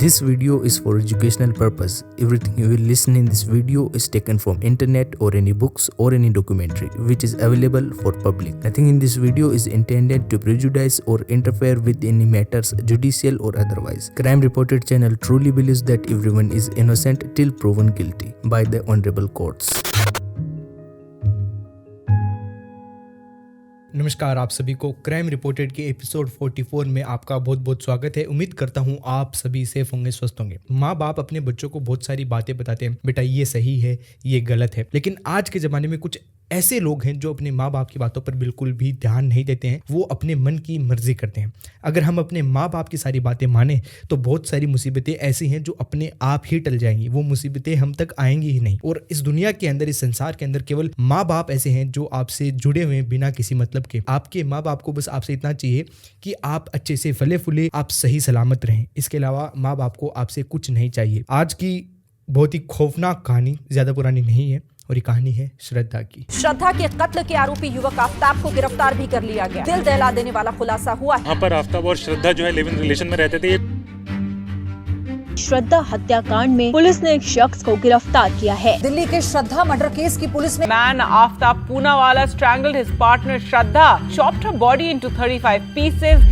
This video is for educational purpose. Everything you will listen in this video is taken from internet or any books or any documentary which is available for public. Nothing in this video is intended to prejudice or interfere with any matters judicial or otherwise. Crime Reported channel truly believes that everyone is innocent till proven guilty by the honorable courts. नमस्कार, आप सभी को crime reported के episode 44 में आपका बहुत बहुत स्वागत है। उम्मीद करता हूँ आप सभी सेफ होंगे, स्वस्थ होंगे। माँ बाप अपने बच्चों को बहुत सारी बातें बताते हैं, बेटा ये सही है, ये गलत है। लेकिन आज के ज़माने में कुछ ऐसे लोग हैं जो अपने माँ बाप की बातों पर बिल्कुल भी ध्यान नहीं देते हैं, वो अपने मन की मर्जी करते हैं। अगर हम अपने माँ बाप की सारी बातें माने तो बहुत सारी मुसीबतें ऐसी हैं जो अपने आप ही टल जाएंगी, वो मुसीबतें हम तक आएंगी ही नहीं। और इस दुनिया के अंदर, इस संसार के अंदर केवल माँ बाप ऐसे हैं जो आपसे जुड़े हुए हैं बिना किसी मतलब के। आपके माँ बाप को बस आपसे इतना चाहिए कि आप अच्छे से फले फूले, आप सही सलामत रहें। इसके अलावा माँ बाप को आपसे कुछ नहीं चाहिए। आज की बहुत ही खौफनाक कहानी ज्यादा पुरानी नहीं है और ये कहानी है श्रद्धा की। श्रद्धा के कत्ल के आरोपी युवक आफ्ताब को गिरफ्तार भी कर लिया गया। दिल दहला देने वाला खुलासा हुआ। यहाँ पर आफ्ताब और श्रद्धा जो है लिव इन रिलेशन में रहते थे। श्रद्धा हत्याकांड में पुलिस ने एक शख्स को गिरफ्तार किया है। दिल्ली के श्रद्धा मर्डर केस की पुलिस ने Man Aftab Poonawalla strangled his partner Shraddha, chopped her body into 35 pieces.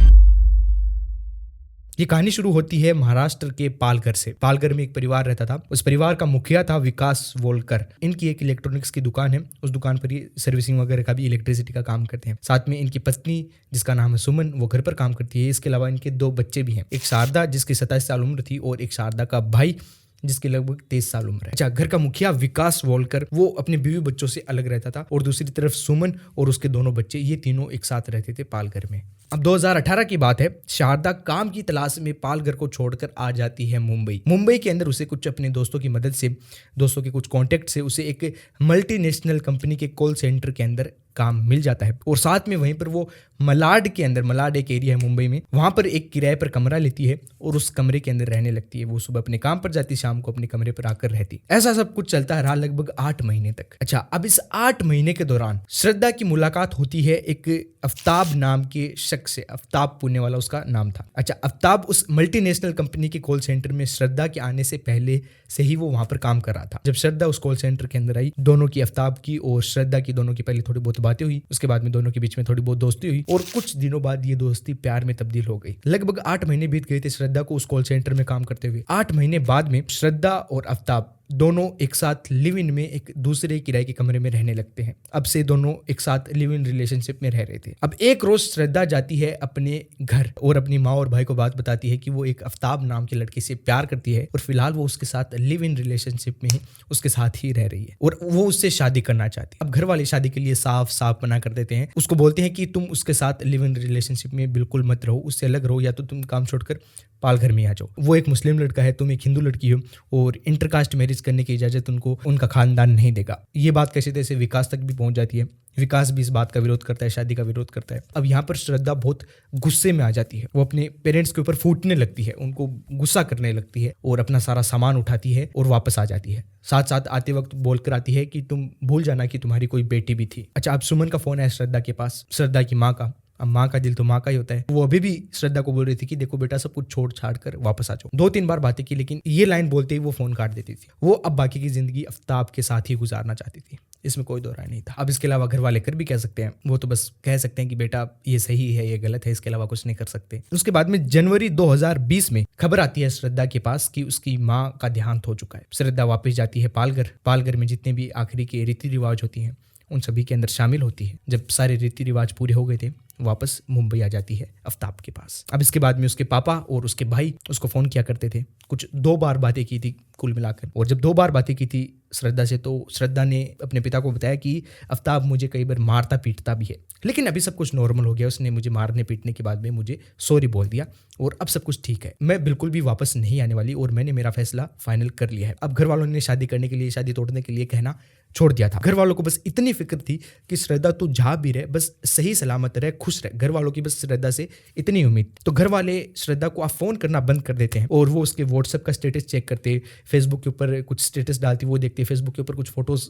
ये कहानी शुरू होती है महाराष्ट्र के पालघर से। पालघर में एक परिवार रहता था। उस परिवार का मुखिया था विकास वोलकर। इनकी एक इलेक्ट्रॉनिक्स की दुकान है। उस दुकान पर ये सर्विसिंग वगैरह का भी, इलेक्ट्रिसिटी का काम करते हैं। साथ में इनकी पत्नी जिसका नाम है सुमन, वो घर पर काम करती है। इसके अलावा इनके 2 बच्चे भी हैं, एक शारदा जिसकी 27 साल उम्र थी और एक शारदा का भाई जिसकी लगभग 23 साल उम्र है। अच्छा, घर का मुखिया विकास वोलकर वो अपने बीवी बच्चों से अलग रहता था और दूसरी तरफ सुमन और उसके दोनों बच्चे, ये तीनों एक साथ रहते थे पालघर में। अब 2018 की बात है। शारदा काम की तलाश में पालघर को छोड़कर आ जाती है मुंबई के अंदर उसे कुछ अपने दोस्तों की मदद से, दोस्तों के कुछ कॉन्टेक्ट से उसे एक मल्टीनेशनल कंपनी के कॉल सेंटर के अंदर काम मिल जाता है। और साथ में वहीं पर वो मलाड के अंदर, मलाड एक एरिया है मुंबई में, वहां पर एक किराए पर कमरा लेती है और उस कमरे के अंदर रहने लगती है। वो सुबह अपने काम पर जाती, शाम को अपने कमरे पर आकर रहती। ऐसा सब कुछ चलता रहा लगभग 8 महीने तक। अच्छा, अब इस 8 महीने के दौरान श्रद्धा की मुलाकात होती है एक आफ्ताब नाम के शख्स से। आफ्ताब पुणेवाला उसका नाम था। अच्छा, आफ्ताब उस मल्टीनेशनल कंपनी के कॉल सेंटर में श्रद्धा के आने से पहले से ही वो वहां पर काम कर रहा था। जब श्रद्धा उस कॉल सेंटर के अंदर आई, दोनों की, आफ्ताब की और श्रद्धा की, दोनों की पहले थोड़ी बहुत बातें हुई। उसके बाद में दोनों के बीच में थोड़ी बहुत दोस्ती हुई और कुछ दिनों बाद ये दोस्ती प्यार में तब्दील हो गई। लगभग 8 महीने बीत गए थे श्रद्धा को उस कॉल सेंटर में काम करते हुए। 8 महीने बाद में श्रद्धा और आफ्ताब दोनों एक साथ लिव इन में एक दूसरे किराए के कमरे में रहने लगते हैं। अब से दोनों एक साथ लिव इन रिलेशनशिप में रह रहे थे। अब एक रोज श्रद्धा जाती है अपने घर और अपनी माँ और भाई को बात बताती है कि वो एक आफ्ताब नाम के लड़के से प्यार करती है और फिलहाल वो उसके साथ लिव इन रिलेशनशिप में ही उसके साथ ही रह रही है और वो उससे शादी करना चाहती है। अब घर वाले शादी के लिए साफ साफ मना कर देते हैं। उसको बोलते हैं कि तुम उसके साथ लिव इन रिलेशनशिप में बिल्कुल मत रहो, उससे अलग रहो, या तो तुम काम छोड़कर पालघर में आ जाओ। वो एक मुस्लिम लड़का है, तुम एक हिंदू लड़की हो और इंटरकास्ट मैरिज करने की इजाजत उनको उनका खानदान नहीं देगा। ये बात कैसे तैसे विकास तक भी पहुंच जाती है। विकास भी इस बात का विरोध करता है, शादी का विरोध करता है। अब यहाँ पर श्रद्धा बहुत गुस्से में आ जाती है। वो अपने पेरेंट्स के ऊपर फूटने लगती है, उनको गुस्सा करने लगती है और अपना सारा सामान उठाती है और वापस आ जाती है। साथ साथ आते वक्त बोलकर आती है कि तुम भूल जाना कि तुम्हारी कोई बेटी भी थी। अच्छा, अब सुमन का फोन है श्रद्धा के पास, श्रद्धा की माँ का। अब माँ का दिल तो माँ का ही होता है। वो अभी भी श्रद्धा को बोल रही थी कि देखो बेटा, सब कुछ छोड़ छाड़ कर वापस आ जाओ। 2-3 बार बातें की, लेकिन ये लाइन बोलते ही वो फोन काट देती थी। वो अब बाकी की जिंदगी आफ्ताब के साथ ही गुजारना चाहती थी, इसमें कोई दो राय नहीं था। अब इसके अलावा घर वाले कर भी कह सकते हैं, वो तो बस कह सकते हैं कि बेटा ये सही है, ये गलत है, इसके अलावा कुछ नहीं कर सकते। उसके बाद में जनवरी 2020 में खबर आती है श्रद्धा के पास कि उसकी माँ का देहांत हो चुका है। श्रद्धा वापस जाती है पालघर में जितने भी आखिरी के रीति रिवाज होती हैं उन सभी के अंदर शामिल होती है। जब सारे रीति रिवाज पूरे हो गए थे, वापस मुंबई आ जाती है आफ्ताब के पास। अब इसके बाद में उसके पापा और उसके भाई उसको फोन किया करते थे। कुछ 2 बार बातें की थी कुल मिलाकर, और जब 2 बार बातें की थी श्रद्धा से, तो श्रद्धा ने अपने पिता को बताया कि आफ्ताब मुझे कई बार मारता पीटता भी है, लेकिन अभी सब कुछ नॉर्मल हो गया। उसने मुझे मारने पीटने के बाद में मुझे सॉरी बोल दिया और अब सब कुछ ठीक है। मैं बिल्कुल भी वापस नहीं आने वाली और मैंने मेरा फैसला फाइनल कर लिया है। अब घर वालों ने शादी करने के लिए, शादी तोड़ने के लिए कहना छोड़ दिया था। घर वालों को बस इतनी फिक्र थी कि श्रद्धा तू जहाँ भी रहे, बस सही सलामत रहे, खुश रहे। घर वालों की बस श्रद्धा से इतनी उम्मीद। तो घर वाले श्रद्धा को आप फोन करना बंद कर देते हैं और वो उसके व्हाट्सएप का स्टेटस चेक करते, फेसबुक के ऊपर कुछ स्टेटस डालती, वो देखते देखते हैं, फेसबुक के ऊपर कुछ फोटोज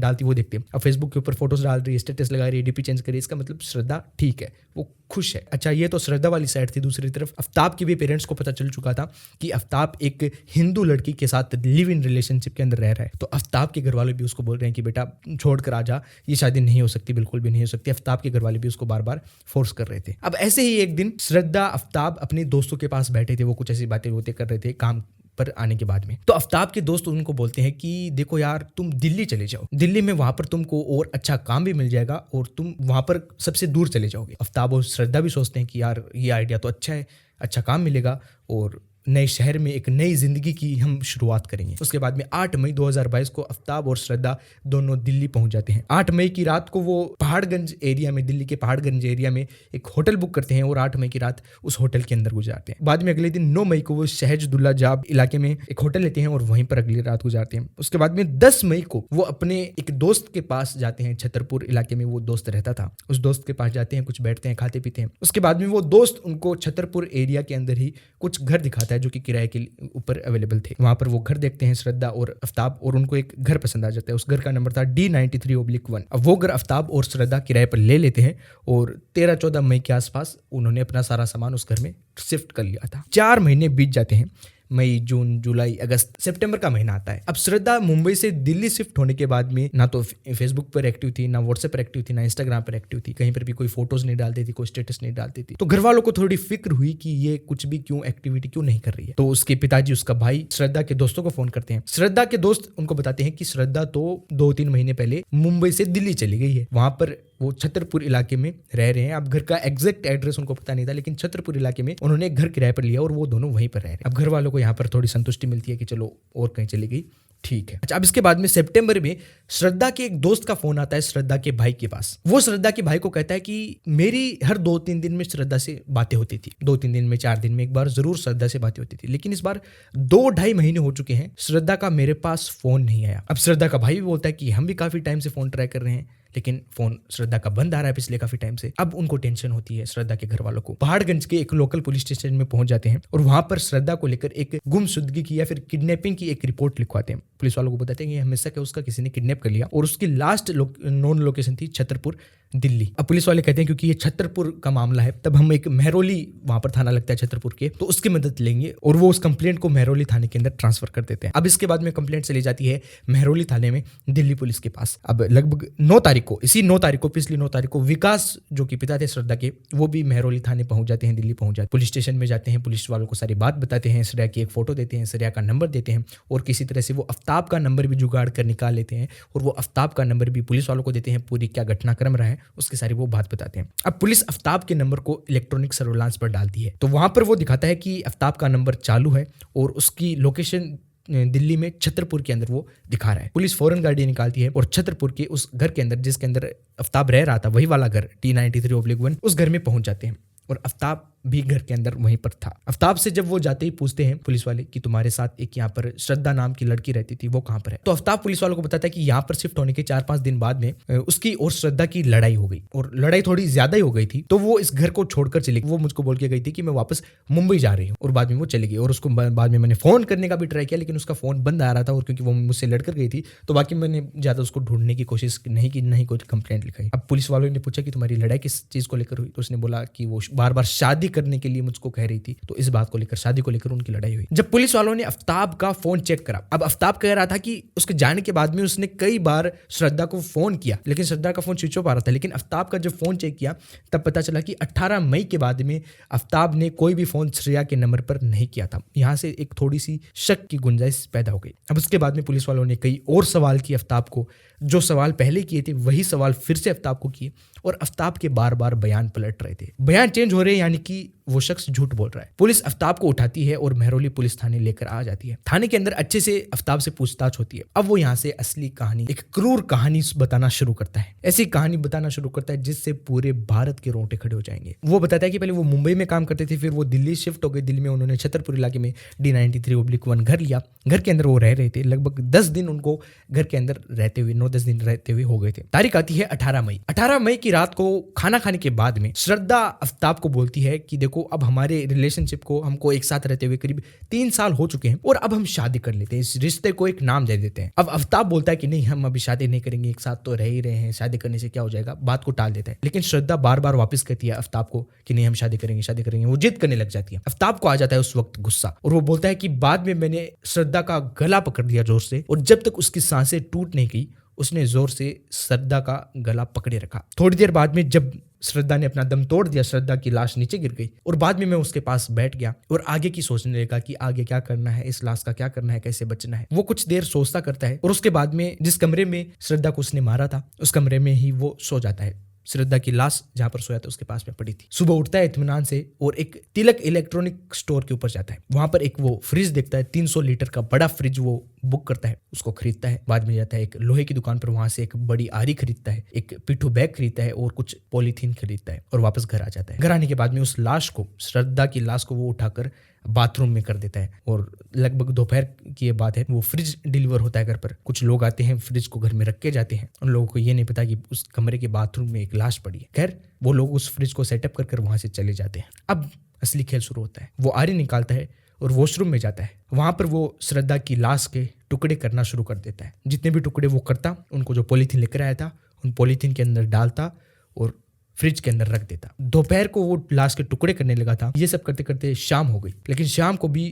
डालती वो देखते हैं। अब फेसबुक के ऊपर फोटोज डाल रही है, स्टेटस लगा रही है, डीपी चेंज कर रही है, इसका मतलब श्रद्धा ठीक है, वो खुश है। अच्छा, ये तो श्रद्धा वाली साइड थी। दूसरी तरफ आफ्ताब के भी पेरेंट्स को पता चल चुका था कि आफ्ताब एक हिंदू लड़की के साथ लिव इन रिलेशनशिप के अंदर रह रहा है। तो आफ्ताब के घर वाले भी उसको बोल रहे हैं कि बेटा छोड़कर आ जा, ये शादी नहीं हो सकती, बिल्कुल भी नहीं हो सकती। आफ्ताब के घर वाले भी उसको बार बार फोर्स कर रहे थे। अब ऐसे ही एक दिन श्रद्धा आफ्ताब अपने दोस्तों के पास बैठे थे, वो कुछ ऐसी बातें होते कर रहे थे काम पर आने के बाद में। तो आफ्ताब के दोस्त उनको बोलते हैं कि देखो यार, तुम दिल्ली चले जाओ, दिल्ली में वहां पर तुमको और अच्छा काम भी मिल जाएगा और तुम वहां पर सबसे दूर चले जाओगे। आफ्ताब और श्रद्धा भी सोचते हैं कि यार ये आइडिया तो अच्छा है, अच्छा काम मिलेगा और नए शहर में एक नई जिंदगी की हम शुरुआत करेंगे। उसके बाद में 8 मई 2022 को आफ्ताब और श्रद्धा दोनों दिल्ली पहुंच जाते हैं। 8 मई की रात को वो पहाड़गंज एरिया में, दिल्ली के पहाड़गंज एरिया में एक होटल बुक करते हैं और 8 मई की रात उस होटल के अंदर गुजारते हैं। बाद में अगले दिन 9 मई को वो शहजदुल्ला जाब इलाके में एक होटल लेते हैं और वहीं पर अगली रात गुजारते हैं। उसके बाद में 10 मई को वो अपने एक दोस्त के पास जाते हैं, छतरपुर इलाके में वो दोस्त रहता था, उस दोस्त के पास जाते हैं, कुछ बैठते हैं, खाते पीते हैं। उसके बाद में वो दोस्त उनको छतरपुर एरिया के अंदर ही कुछ घर दिखाता है जो कि किराए के ऊपर अवेलेबल थे। वहां पर वो घर देखते हैं श्रद्धा और आफ्ताब, और उनको एक घर पसंद आ जाता है। उस घर का नंबर था D93/1। अब वो घर आफ्ताब और श्रद्धा किराए पर ले लेते हैं और 13-14 मई के आसपास उन्होंने अपना सारा सामान उस घर में शिफ्ट कर लिया था। 4 महीने बीत जाते हैं। मई, जून, जुलाई, अगस्त, सितंबर का महीना आता है। अब श्रद्धा मुंबई से दिल्ली शिफ्ट होने के बाद में ना तो फेसबुक पर एक्टिव थी, ना व्हाट्सएप पर एक्टिव थी, ना इंस्टाग्राम पर एक्टिव थी, कहीं पर भी कोई फोटोज नहीं डालती थी, कोई स्टेटस नहीं डालती थी। तो घर वालों को थोड़ी फिक्र हुई कि ये कुछ भी क्यों एक्टिविटी क्यों नहीं कर रही है। तो उसके पिताजी, उसका भाई श्रद्धा के दोस्तों को फोन करते हैं। श्रद्धा के दोस्त उनको बताते हैं कि श्रद्धा तो 2-3 महीने पहले मुंबई से दिल्ली चली गई है, वहां पर वो छतरपुर इलाके में रह रहे हैं। अब घर का एग्जैक्ट एड्रेस उनको पता नहीं था, लेकिन छतरपुर इलाके में उन्होंने एक घर किराए पर लिया और वो दोनों वहीं पर रह रहे हैं। अब घर वालों को यहाँ पर थोड़ी संतुष्टि मिलती है कि चलो और कहीं चली गई, ठीक है। अच्छा, अब इसके बाद में सितंबर में श्रद्धा के एक दोस्त का फोन आता है श्रद्धा के भाई के पास। वो श्रद्धा के भाई को कहता है कि मेरी हर 2-3 दिन में श्रद्धा से बातें होती थी, 2-3 दिन में, 4 दिन में एक बार जरूर श्रद्धा से बातें होती थी, लेकिन इस बार 2-2.5 महीने हो चुके हैं, श्रद्धा का मेरे पास फोन नहीं आया। अब श्रद्धा का भाई भी बोलता है कि हम भी काफी टाइम से फोन ट्राई कर रहे हैं, लेकिन फोन श्रद्धा का बंद आ रहा है पिछले काफी टाइम से। अब उनको टेंशन होती है श्रद्धा के घर वालों को। पहाड़गंज के एक लोकल पुलिस स्टेशन में पहुंच जाते हैं और वहां पर श्रद्धा को लेकर एक गुमशुदगी की या फिर किडनैपिंग की एक रिपोर्ट लिखवाते हैं। पुलिस वालों को बताते हैं कि हमेशा के उसका किसी ने किडनैप कर लिया और उसकी लास्ट नॉन लोकेशन थी छतरपुर, दिल्ली। अब पुलिस वाले कहते हैं क्योंकि ये छतरपुर का मामला है, तब हम एक मेहरौली, वहां पर थाना लगता है छतरपुर के, तो उसकी मदद लेंगे और वो उस कंप्लेंट को मेहरौली थाने के अंदर ट्रांसफर कर देते हैं। अब इसके बाद में कंप्लेंट चली जाती है मेहरौली थाने में, दिल्ली पुलिस के पास। अब लगभग 9 तारीख को, इसी 9 तारीख को, पिछली 9 तारीख को विकास जो कि पिता थे श्रद्धा के, वो भी मेहरौली थाने पहुंच जाते हैं, दिल्ली पहुंच जाते हैं। पुलिस स्टेशन में जाते हैं, पुलिस वालों को सारी बात बताते हैं, श्रेया की एक फोटो देते हैं, श्रेया का नंबर देते हैं और किसी तरह से वो आफ्ताब का नंबर भी जुगाड़ कर निकाल लेते हैं और वो आफ्ताब का नंबर भी पुलिस वालों को देते हैं। पूरी क्या घटनाक्रम रहा है उसकी सारी वो बताते हैं। अब पुलिस आफ्ताब के नंबर को इलेक्ट्रॉनिक सर्विलांस पर डालती है, तो वहां पर वो दिखाता है कि आफ्ताब का नंबर चालू है और उसकी लोकेशन दिल्ली में छतरपुर के अंदर वो दिखा रहा है। पुलिस फौरन गाड़ी निकालती है और छतरपुर के उस घर के अंदर, जिसके अंदर आफ्ताब रह रहा था, वही वाला घर D93/1, उस घर में पहुंच जाते हैं और आफ्ताब भी घर के अंदर वहीं पर था। आफ्ताब से जब वो जाते ही पूछते हैं पुलिस वाले कि तुम्हारे साथ एक यहाँ पर श्रद्धा नाम की लड़की रहती थी, वो कहाँ पर है? तो आफ्ताब पुलिस वालों को बताता है कि यहाँ पर शिफ्ट होने के 4-5 दिन बाद में उसकी और श्रद्धा की लड़ाई हो गई और लड़ाई थोड़ी ज्यादा ही हो गई थी, तो वो इस घर को छोड़कर चली गई। वो मुझको बोल के गई थी कि मैं वापस मुंबई जा रही हूँ और बाद में वो चली गई। और उसको बाद में मैंने फोन करने का भी ट्राई किया, लेकिन उसका फोन बंद आ रहा था और क्योंकि वो मुझसे लड़कर गई थी तो बाकी मैंने ज्यादा उसको ढूंढने की कोशिश नहीं की, नहीं कोई कंप्लेंट लिखाई। अब पुलिस वालों ने पूछा कि तुम्हारी लड़ाई किस चीज को लेकर हुई? तो उसने बोला कि वो बार बार शादी करने के लिए मुझको कह रही थी, तो इस बात को लेकर, शादी को लेकर उनकी लड़ाई हुई। जब पुलिस वालों ने आफ्ताब का फोन चेक करा, अब आफ्ताब कह रहा था कि उसके जाने के बाद में उसने कई बार श्रद्धा को फोन किया, लेकिन श्रद्धा का फोन स्विच ऑफ आ रहा था। लेकिन आफ्ताब का जब फोन चेक किया तब पता चला कि 18 मई के बाद में आफ्ताब ने कोई भी फोन श्रेया के नंबर पर नहीं किया था। यहां से एक थोड़ी सी शक की गुंजाइश पैदा हो गई। अब उसके बाद में पुलिस वालों ने कई और सवाल किए आफ्ताब को, जो सवाल पहले किए थे वही सवाल फिर से आफ्ताब को किए और आफ्ताब के बार बार बयान पलट रहे थे, बयान चेंज हो रहे हैं, यानी कि वो शख्स झूठ बोल रहा है। पुलिस आफ्ताब को उठाती है और मेहरौली पुलिस थाने लेकर आ जाती है। थाने के अंदर अच्छे से आफ्ताब से पूछताछ होती है। अब वो यहाँ से असली कहानी, एक क्रूर कहानी बताना शुरू करता है। ऐसी कहानी बताना शुरू करता है जिससे पूरे भारत के रोंगटे खड़े हो जाएंगे। वो बताता है कि पहले वो मुंबई में काम करते थे, फिर वो दिल्ली शिफ्ट हो गए। दिल्ली में उन्होंने छतरपुर इलाके में D93/1 घर लिया। घर के अंदर वो रह रहे थे। लगभग 10 दिन उनको घर के अंदर रहते हुए, 9-10 दिन रहते हुए हो गए थे। तारीख आती है 18 मई। 18 मई की रात को खाना खाने के बाद में श्रद्धा आफ्ताब को बोलती है कि देखो को, अब हमारे रिलेशनशिप को, हमको एक साथ रहते हुए करीब 3 साल हो चुके हैं और अब हम शादी कर लेते हैं, इस रिश्ते को एक नाम दे देते हैं। अब आफ्ताब बोलता है कि नहीं, हम अभी शादी नहीं करेंगे, एक साथ तो रह ही रहे हैं, शादी करने से क्या हो जाएगा, बात को टाल देता है। लेकिन श्रद्धा बार बार वापस कहती है आफ्ताब को कि नहीं, हम शादी करेंगे, शादी करेंगे। वो जिद करने लग जाती है। आफ्ताब को आ जाता है उस वक्त गुस्सा और वो बोलता है कि बाद में मैंने श्रद्धा का गला पकड़ दिया जोर से, और जब तक उसकी सांसें टूट नहीं गई उसने जोर से श्रद्धा का गला पकड़े रखा। थोड़ी देर बाद में जब श्रद्धा ने अपना दम तोड़ दिया, श्रद्धा की लाश नीचे गिर गई और बाद में मैं उसके पास बैठ गया और आगे की सोचने लगा कि आगे क्या करना है, इस लाश का क्या करना है, कैसे बचना है। वो कुछ देर सोचता करता है और उसके बाद में जिस कमरे में श्रद्धा को उसने मारा था उस कमरे में ही वो सो जाता है। श्रद्धा की लाश जहां पर सोया था उसके पास में पड़ी थी। सुबह उठता है इत्मीनान से और एक तिलक इलेक्ट्रॉनिक स्टोर के ऊपर जाता है। वहां पर एक वो फ्रिज देखता है, 300 लीटर का बड़ा फ्रिज वो बुक करता है, उसको खरीदता है। बाद में जाता है एक लोहे की दुकान पर, वहां से एक बड़ी आरी खरीदता है, एक पिट्ठू बैग खरीदता है और कुछ पॉलीथीन खरीदता है और वापस घर आ जाता है। घर आने के बाद में उस लाश को, श्रद्धा की लाश को वो उठाकर बाथरूम में कर देता है और लगभग दोपहर की ये बात है, वो फ्रिज डिलीवर होता है घर पर। कुछ लोग आते हैं, फ्रिज को घर में रख के जाते हैं। उन लोगों को ये नहीं पता कि उस कमरे के बाथरूम में एक लाश पड़ी है। खैर वो लोग उस फ्रिज को सेटअप कर वहां से चले जाते हैं। अब असली खेल शुरू होता है। वो आरी निकालता है और वॉशरूम में जाता है। वहां पर वो श्रद्धा की लाश के टुकड़े करना शुरू कर देता है। जितने भी टुकड़े वो करता, उनको जो पॉलीथीन लेकर आया था उन पॉलीथीन के अंदर डालता और फ्रिज के अंदर रख देता। दोपहर को वो लाश के टुकड़े करने लगा था। ये सब करते करते शाम हो गई, लेकिन शाम को भी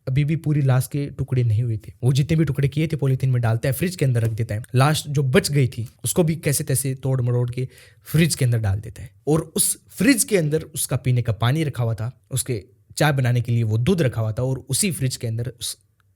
अभी भी पूरी लाश के टुकड़े नहीं हुए थे। वो जितने भी टुकड़े किए थे पॉलीथीन में डालता है, फ्रिज के अंदर रख देता है। लाश जो बच गई थी उसको भी कैसे तैसे तोड़ मरोड़ के फ्रिज के अंदर डाल देता है और उस फ्रिज के अंदर उसका पीने का पानी रखा हुआ था, उसके चाय बनाने के लिए वो दूध रखा हुआ था और उसी फ्रिज के अंदर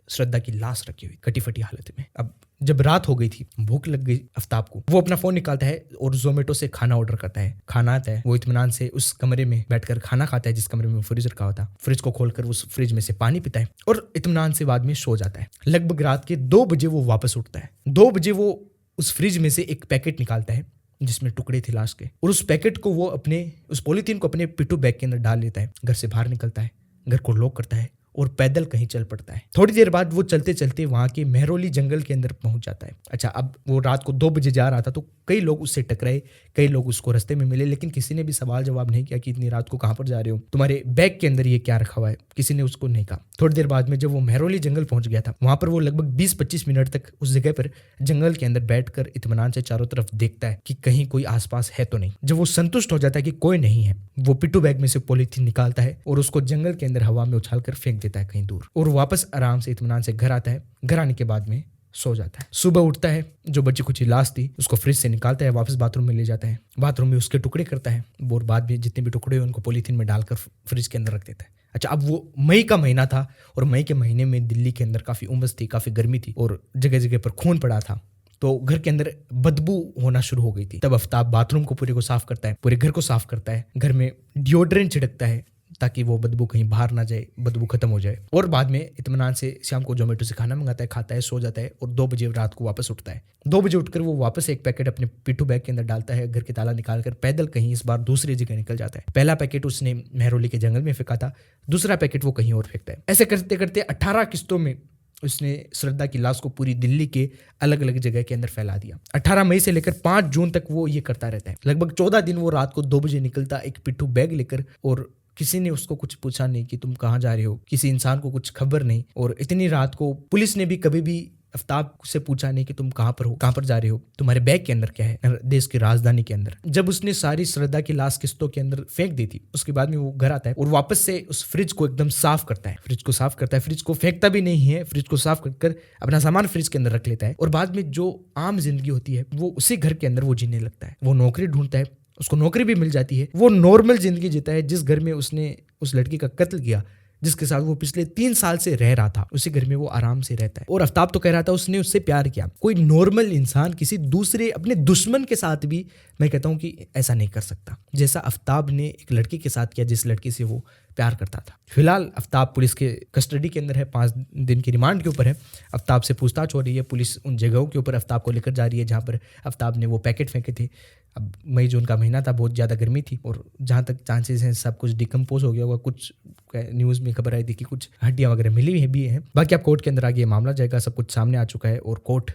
श्रद्धा की लाश रखी हुई कटी फटी हालत में। अब जब रात हो गई थी, भूख लग गई आफ्ताब को, वो अपना फोन निकालता है और जोमेटो से खाना ऑर्डर करता है। खाना आता है, वो इत्मीनान से उस कमरे में बैठकर खाना खाता है जिस कमरे में वो फ्रिज रखा हुआ था। फ्रिज को खोलकर उस फ्रिज में से पानी पीता है और इत्मीनान से बाद में सो जाता है। लगभग रात के 2 बजे वो वापस उठता है। 2 बजे वो उस फ्रिज में से एक पैकेट निकालता है जिसमें टुकड़े थे लाश के, और उस पैकेट को वो अपने, उस पॉलीथीन को अपने पिट्ठू बैग के अंदर डाल लेता है। घर से बाहर निकलता है, घर को लॉक करता है और पैदल कहीं चल पड़ता है। थोड़ी देर बाद वो चलते चलते वहां के मेहरौली जंगल के अंदर पहुंच जाता है। अच्छा, अब वो रात को 2 बजे जा रहा था तो कई लोग उससे टकराए, कई लोग उसको रास्ते में मिले, लेकिन किसी ने भी सवाल जवाब नहीं किया कि इतनी रात को कहां पर जा रहे हो, तुम्हारे बैग के अंदर ये क्या रखा हुआ है, किसी ने उसको नहीं कहा। थोड़ी देर बाद में जब वो मेहरौली जंगल पहुंच गया था, वहां पर वो लगभग 20-25 मिनट तक उस जगह पर जंगल के अंदर बैठकर इत्मीनान से चारों तरफ देखता है कि कहीं कोई आसपास है तो नहीं। जब वो संतुष्ट हो जाता है कि कोई नहीं है, वो पिट्ठू बैग में से पॉलीथीन निकालता है और उसको जंगल के अंदर हवा में उछालकर फेंक देता है कहीं दूर, और वापस आराम से इत्मीनान से घर आता है। घर आने के बाद में सो जाता है। सुबह उठता है, जो बची कुछ लाश थी उसको फ्रिज से निकालता है, वापस बाथरूम में ले जाता है। बाथरूम में उसके टुकड़े करता है और बाद में जितने भी टुकड़े हुए उनको पॉलीथीन में डालकर फ्रिज के अंदर रख देता है। अच्छा, अब वो मई का महीना था और मई के महीने में दिल्ली के अंदर काफी उमस थी, काफी गर्मी थी और जगह जगह पर खून पड़ा था, तो घर के अंदर बदबू होना शुरू हो गई थी। तब आफ्ताब बाथरूम को पूरे को साफ करता है, पूरे घर को साफ करता है, घर में डिओड्रेंट छिड़कता है ताकि वो बदबू कहीं बाहर ना जाए, बदबू खत्म हो जाए। और बाद में इत्मीनान से शाम को जोमेटो से खाना मंगाता है, खाता है, सो जाता है और 2 बजे रात को वापस उठता है। 2 बजे उठकर वो वापस एक पैकेट अपने पिट्ठू बैग के अंदर डालता है, घर के ताला निकालकर पैदल कहीं इस बार दूसरी जगह निकल जाता है। पहला पैकेट उसने मेहरौली के जंगल में फेंका था, दूसरा पैकेट वो कहीं और फेंकता है। ऐसे करते करते 18 किस्तों में उसने श्रद्धा की लाश को पूरी दिल्ली के अलग अलग जगह के अंदर फैला दिया। 18 मई से लेकर 5 जून तक वो ये करता रहता है। लगभग 14 दिन वो रात को 2 बजे निकलता एक पिट्ठू बैग लेकर, और किसी ने उसको कुछ पूछा नहीं कि तुम कहाँ जा रहे हो, किसी इंसान को कुछ खबर नहीं। और इतनी रात को पुलिस ने भी कभी भी आफ्ताब से पूछा नहीं कि तुम कहाँ पर हो, कहाँ पर जा रहे हो, तुम्हारे बैग के अंदर क्या है, देश की राजधानी के अंदर। जब उसने सारी श्रद्धा की लाश किस्तों के अंदर फेंक दी थी, उसके बाद में वो घर आता है और वापस से उस फ्रिज को एकदम साफ करता है। फ्रिज को साफ करता है, फ्रिज को फेंकता भी नहीं है, फ्रिज को साफ कर अपना सामान फ्रिज के अंदर रख लेता है और बाद में जो आम जिंदगी होती है वो उसी घर के अंदर वो जीने लगता है। वो नौकरी ढूंढता है, उसको नौकरी भी मिल जाती है। वो नॉर्मल जिंदगी जीता है। जिस घर में उसने उस लड़की का कत्ल किया, जिसके साथ वो पिछले 3 साल से रह रहा था, उसी घर में वो आराम से रहता है। और आफ्ताब तो कह रहा था उसने उससे प्यार किया। कोई नॉर्मल इंसान किसी दूसरे अपने दुश्मन के साथ भी, मैं कहता हूं कि ऐसा नहीं कर सकता जैसा आफ्ताब ने एक लड़की के साथ किया जिस लड़की से वो प्यार करता था। फिलहाल आफ्ताब पुलिस के कस्टडी के अंदर है, 5 दिन की रिमांड के ऊपर है। आफ्ताब से पूछताछ हो रही है। पुलिस उन जगहों के ऊपर आफ्ताब को लेकर जा रही है जहाँ पर आफ्ताब ने वो पैकेट फेंके थे। अब मई जून का महीना था, बहुत ज़्यादा गर्मी थी और जहाँ तक चांसेस हैं सब कुछ डिकम्पोज हो गया होगा। कुछ न्यूज़ में खबर आई थी कि कुछ हड्डियाँ वगैरह मिली भी हैं। बाकी अब कोर्ट के अंदर आगे ये मामला जाएगा, सब कुछ सामने आ चुका है और कोर्ट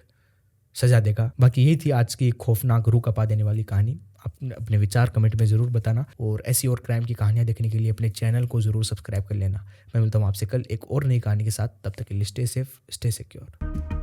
सजा देगा। बाकी यही थी आज की खौफनाक रूह कपा देने वाली कहानी। आप अपने विचार कमेंट में ज़रूर बताना, और ऐसी और क्राइम की कहानियाँ देखने के लिए अपने चैनल को ज़रूर सब्सक्राइब कर लेना। मैं मिलता हूँ आपसे कल एक और नई कहानी के साथ, तब तक के लिए स्टे सेफ, स्टे सिक्योर।